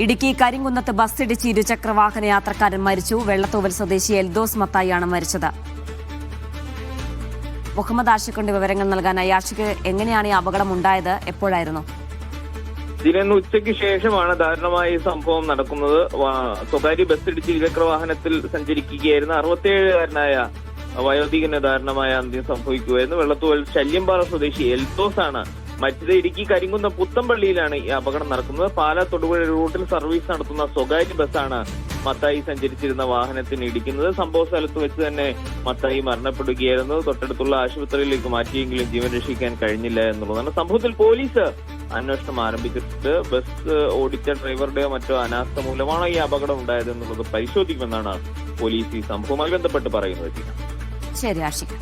ഇടുക്കി കരിങ്കുന്നത്ത് ബസ്സിടിച്ച് ഇരുചക്രവാഹന യാത്രക്കാരൻ മരിച്ചു. വെള്ളത്തൂവൽ സ്വദേശി എൽദോസ് മത്തായിയാണ് മരിച്ചത്. മുഹമ്മദ് ആഷിഖിന്റെ വിവരങ്ങൾ നൽകാനായി. ആഷിഖ്, എങ്ങനെയാണ് ഈ അപകടം ഉണ്ടായത്? എപ്പോഴായിരുന്നു? ഇതിന് ഉച്ചയ്ക്ക് ശേഷമാണ് ദാരുണമായ ഈ സംഭവം നടക്കുന്നത്. സ്വകാര്യ ബസ്സിടിച്ച് ഇരുചക്രവാഹനത്തിൽ സഞ്ചരിക്കുകയായിരുന്ന 67-കാരനായ വയോധികന് ദാരുണമായ അന്ത്യം സംഭവിക്കുകയായിരുന്നു. വെള്ളത്തൂവൽ ശല്യംപാറ സ്വദേശി എൽദോസ് ആണ് മറ്റത്. ഇടുക്കി കരിങ്കുന്നം പുത്തമ്പള്ളിയിലാണ് ഈ അപകടം നടക്കുന്നത്. പാലാ തൊടുപുഴ റൂട്ടിൽ സർവീസ് നടത്തുന്ന സ്വകാര്യ ബസ്സാണ് മത്തായി സഞ്ചരിച്ചിരുന്ന വാഹനത്തിന് ഇടിക്കുന്നത്. സംഭവ സ്ഥലത്ത് വെച്ച് തന്നെ മത്തായി മരണപ്പെടുകയായിരുന്നു. തൊട്ടടുത്തുള്ള ആശുപത്രിയിലേക്ക് മാറ്റിയെങ്കിലും ജീവൻ രക്ഷിക്കാൻ കഴിഞ്ഞില്ല എന്നുള്ളതാണ്. സംഭവത്തിൽ പോലീസ് അന്വേഷണം ആരംഭിച്ചിട്ടുണ്ട്. ബസ് ഓടിച്ച ഡ്രൈവറുടെയോ മറ്റോ അനാസ്ഥ മൂലമാണോ ഈ അപകടം ഉണ്ടായത് എന്നുള്ളത് പരിശോധിക്കുമെന്നാണ് പോലീസ് ഈ സംഭവവുമായി ബന്ധപ്പെട്ട് പറയുന്നത്. ശരി ആഷിഖ്.